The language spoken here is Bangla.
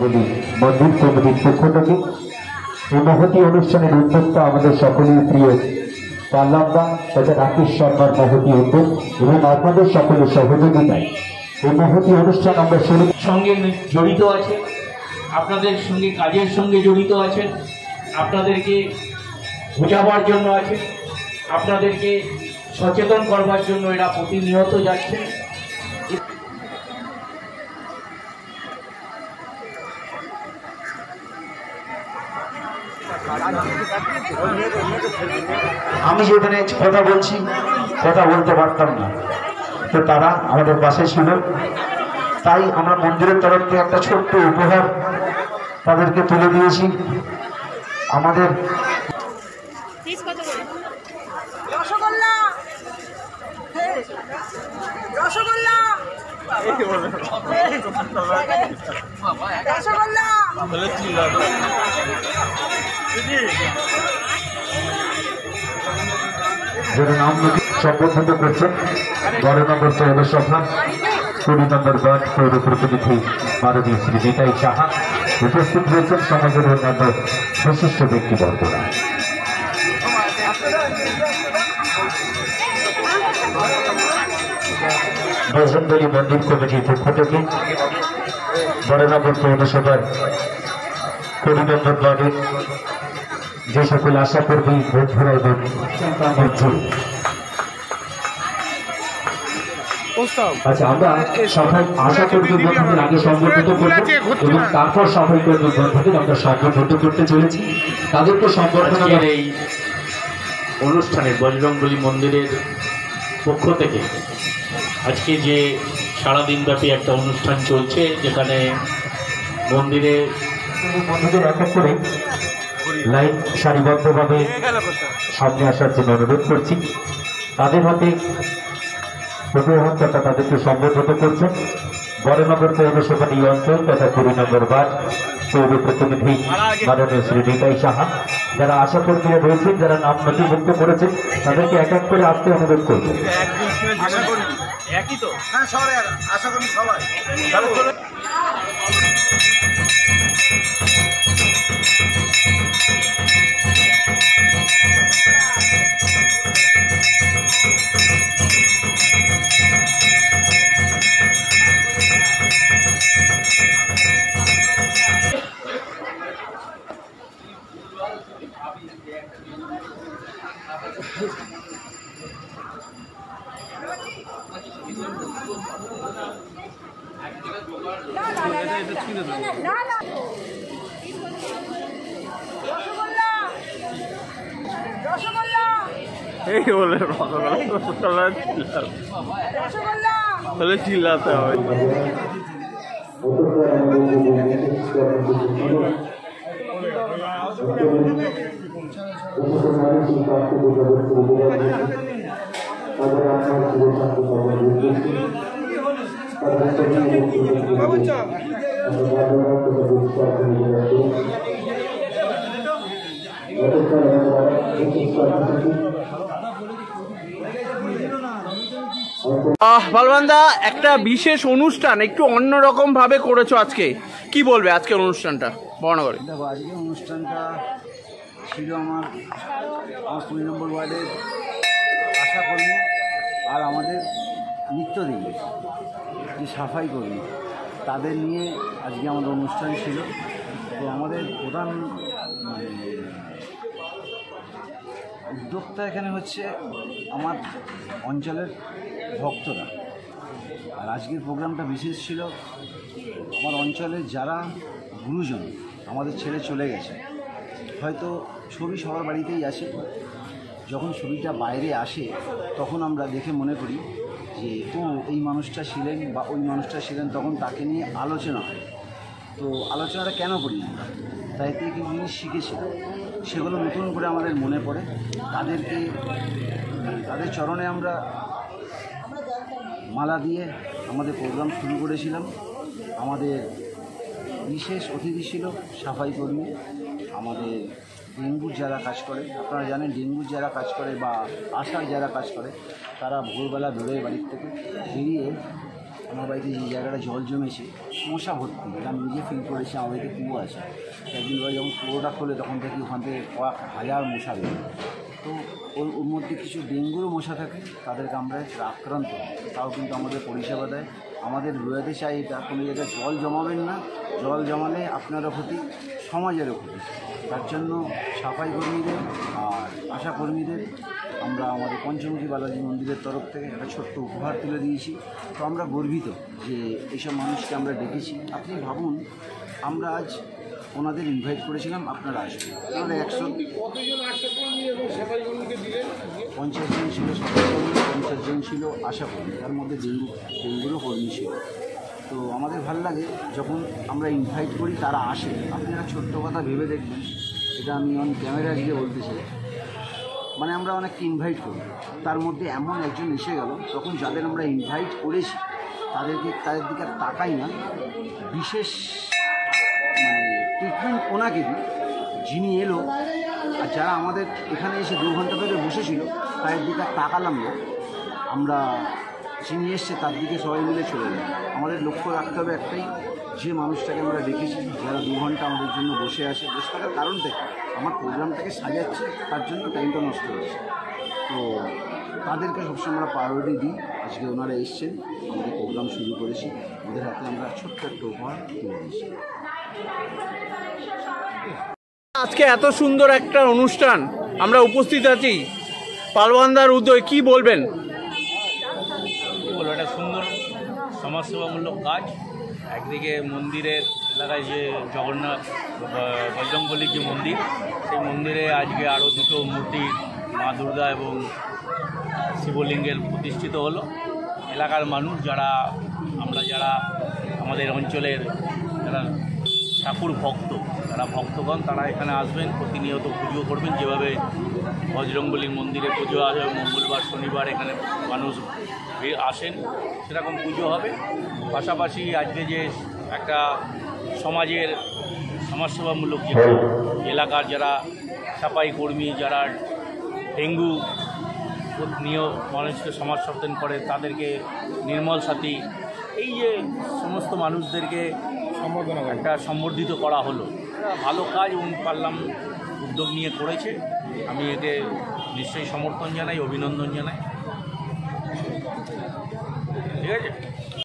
বজরঙ্গবলী মন্দির কমিটির পক্ষ থেকে এই মহতি অনুষ্ঠানের উদ্যোক্তা আমাদের সকলের প্রিয় পাল্লাম্বা তথা রাকেশ শর্মার মহতি উদ্যোগ এবং আপনাদের সকলের সহযোগিতায় এই মহতি অনুষ্ঠান আমরা শুরু সঙ্গে জড়িত আছে, আপনাদের সঙ্গে কাজের সঙ্গে জড়িত আছেন, আপনাদেরকে বোঝাবার জন্য আছে, আপনাদেরকে সচেতন করবার জন্য এরা প্রতিনিয়ত যাচ্ছে। আমি যেখানে কথা বলছি কথা বলতে পারতাম না, তো তারা আমাদের পাশে ছিল, তাই আমরা মন্দিরের তরফ থেকে একটা ছোট্ট উপহার তাদেরকে তুলে দিয়েছি। আমাদের রসগোল্লা রসগোল্লা রসগোল্লা যারা নাম সম্বোধিত করছেন বড়নগর পৌরসভা 20 নম্বর ওয়ার্ড পৌর প্রতিনিধি মাননীয় শ্রী নিতাই সাহা, উপস্থিত রয়েছেন সমাজের অন্যান্য বিশিষ্ট ব্যক্তিবর্গরা। বজরঙ্গবলী মন্দির কমিটির পক্ষ থেকে বড়নগর পৌরসভার 20 নম্বর ওয়ার্ডের যে সকল আশাকর্মী বন্ধুরা এবং আচ্ছা, আমরা সবাই আশাকর্মী বন্ধুদের আগে সংগঠিত করব এবং তারপর সবাই কর্মী বন্ধুদের আমরা সংগঠিত করতে চলেছি। তাদেরকে সংগঠনের এই অনুষ্ঠানে বজরঙ্গবলী মন্দিরের পক্ষ থেকে আজকে যে সারাদিনব্যাপী একটা অনুষ্ঠান চলছে, যেখানে মন্দিরে বন্ধুদের এক এক করে লাইন সারিবদ্ধভাবে সামনে আসার জন্য অনুরোধ করছি। তাদের হাতে উপহার তথা তাদেরকে সম্বোধিত করছেন বড়নগর পৌরসভার এই অঞ্চল তথা 20 নম্বর ওয়ার্ড পৌর প্রতিনিধি মাননীয় শ্রী নিতাই সাহা। যারা আশাকর্মীরা রয়েছেন, যারা নাম নথিভুক্ত করেছেন, তাদেরকে এক এক করে আসতে অনুরোধ করব। এই বলে রসগোল্লা চিল্লাতে হবে। বালবান্দা, একটা বিশেষ অনুষ্ঠান একটু অন্যরকম ভাবে করেছো আজকে, কি বলবে আজকের অনুষ্ঠানটা বর্ণগরে? দেখো, আজকের অনুষ্ঠানটা ছিল আমার 20 নম্বর ওয়ার্ডের আশাকর্মী আর আমাদের নিত্যদিন যে সাফাই কর্মী, তাদের নিয়ে আজকে আমাদের অনুষ্ঠান ছিল। তো আমাদের প্রধান উদ্যোক্তা এখানে হচ্ছে আমার অঞ্চলের ভক্তরা। আর আজকের প্রোগ্রামটা বিশেষ ছিল, আমার অঞ্চলের যারা গুরুজন আমাদের ছেড়ে চলে গেছে, হয়তো ছবি সবার বাড়িতেই আসে, যখন ছবিটা বাইরে আসে তখন আমরা দেখে মনে করি যে এই মানুষটা ছিলেন বা ওই মানুষটা ছিলেন, তখন তাকে নিয়ে আলোচনা হয়। তো আলোচনাটা কেন করি আমরা? তাই থেকে কিছু জিনিস শিখেছিলাম, সেগুলো নতুন করে আমাদের মনে পড়ে। তাদের চরণে আমরা মালা দিয়ে আমাদের প্রোগ্রাম শুরু করেছিলাম। আমাদের বিশেষ অতিথি ছিল সাফাই কর্মী, আমাদের ডেঙ্গুর যারা কাজ করে, আপনারা জানেন ডেঙ্গুর যারা কাজ করে বা আশার যারা কাজ করে, তারা ভোরবেলা বেরোয় বাড়ির থেকে, বেরিয়ে আমার বাড়িতে যে জায়গাটা জল জমেছে মশা ভর্তি, এটা আমি নিজে ফিল করেছি। আমার বাড়িতে কুয়ো আছে, একদিন পরে যখন কুয়োটা খোলে তখন থেকে ওখান থেকে কয়েক হাজার মশা বেরোয়। তো ওর মধ্যে কিছু ডেঙ্গুরও মশা থাকে, তাদের কামড়ায় তারা আক্রান্ত হয়, তাও কিন্তু আমাদের পরিষেবা দেয়। আমাদের বোঝাতে চাই এটা, কোনো জায়গায় জল জমাবেন না, জল জমালে আপনারও ক্ষতি, সমাজেরও ক্ষতি। তার জন্য সাফাই কর্মীদের আর আশা কর্মীদের আমরা আমাদের পঞ্চমুখী বালাজি মন্দিরের তরফ থেকে একটা ছোট্ট উপহার তুলে দিয়েছি। তো আমরা গর্বিত যে এইসব মানুষকে আমরা ডেকেছি। আপনি ভাবুন, আমরা আজ ওনাদের ইনভাইট করেছিলাম আপনারা আসবেন, আমাদের 150 জন ছিল সাফাই কর্মী, 50 জন ছিল আশা কর্মী, তার মধ্যে ডেঙ্গুরও কর্মী ছিল। তো আমাদের ভালো লাগে যখন আমরা ইনভাইট করি তারা আসে। আপনারা ছোট্ট কথা ভেবে দেখবেন, এটা আমি অন ক্যামেরা দিয়ে বলতে চাই, মানে আমরা অনেককে ইনভাইট করি, তার মধ্যে এমন একজন এসে গেল, তখন যাদের আমরা ইনভাইট করেছি তাদের দিকে তাকাই না, বিশেষ মানে ট্রিটমেন্ট ওনাকে দিই। যিনি এলো আর যারা আমাদের এখানে এসে 2 ঘন্টা ধরে বসেছিল তাদের দিকে তাকালাম না, আমরা যিনি এসছে তার দিকে সবাই মিলে চলে যায়। আমাদের লক্ষ্য রাখতে হবে একটাই, যে মানুষটাকে আমরা দেখেছি যারা 2 ঘন্টা আমাদের জন্য বসে থাকার কারণটা কি, আমার প্রোগ্রামটাকে সাজাচ্ছে তার জন্য টাইমটা নষ্ট হচ্ছে। তো তাদেরকে সবসময় আমরা প্রায়োরিটি দিই। আজকে ওনারা এসছেন, আমাদের প্রোগ্রাম শুরু করেছি, ওদের হাতে আমরা ছোট্ট একটা উপহার তুলে দিয়েছি। আজকে এত সুন্দর একটা অনুষ্ঠান আমরা উপস্থিত আছি, পালওয়ানদার উদয়, কি বলবেন? বলবো, একটা সুন্দর সমাজসেবামূলক কাজ। একদিকে মন্দিরের এলাকায় যে জগন্নাথ বজরংবলীর যে মন্দির, সেই মন্দিরে আজকে আরও 2টো মূর্তি মা দুর্গা এবং শিবলিঙ্গের প্রতিষ্ঠিত হলো। এলাকার মানুষ যারা আমাদের অঞ্চলের যারা ঠাকুর ভক্ত, যারা ভক্তগণ, তারা এখানে আসবেন, প্রতিনিয়ত পুজো করবেন। যেভাবে বজরংবলীর মন্দিরে পুজো আসে, মঙ্গলবার শনিবার এখানে মানুষ আসেন, সেরকম পুজো হবে। পাশাপাশি আজকে যে একটা সমাজসেবামূলক যে এলাকার যারা সাফাই কর্মী, যারা ডেঙ্গু নিয়ে মানুষকে সমাজ সচেতন করে, তাদেরকে নির্মল সাথী, এই যে সমস্ত মানুষদেরকে একটা সম্বর্ধিত করা হলো, ভালো কাজ এবং পারলাম উদ্যোগ নিয়ে করেছে। আমি এতে নিশ্চয়ই সমর্থন জানাই, অভিনন্দন জানাই। ঠিক আছে।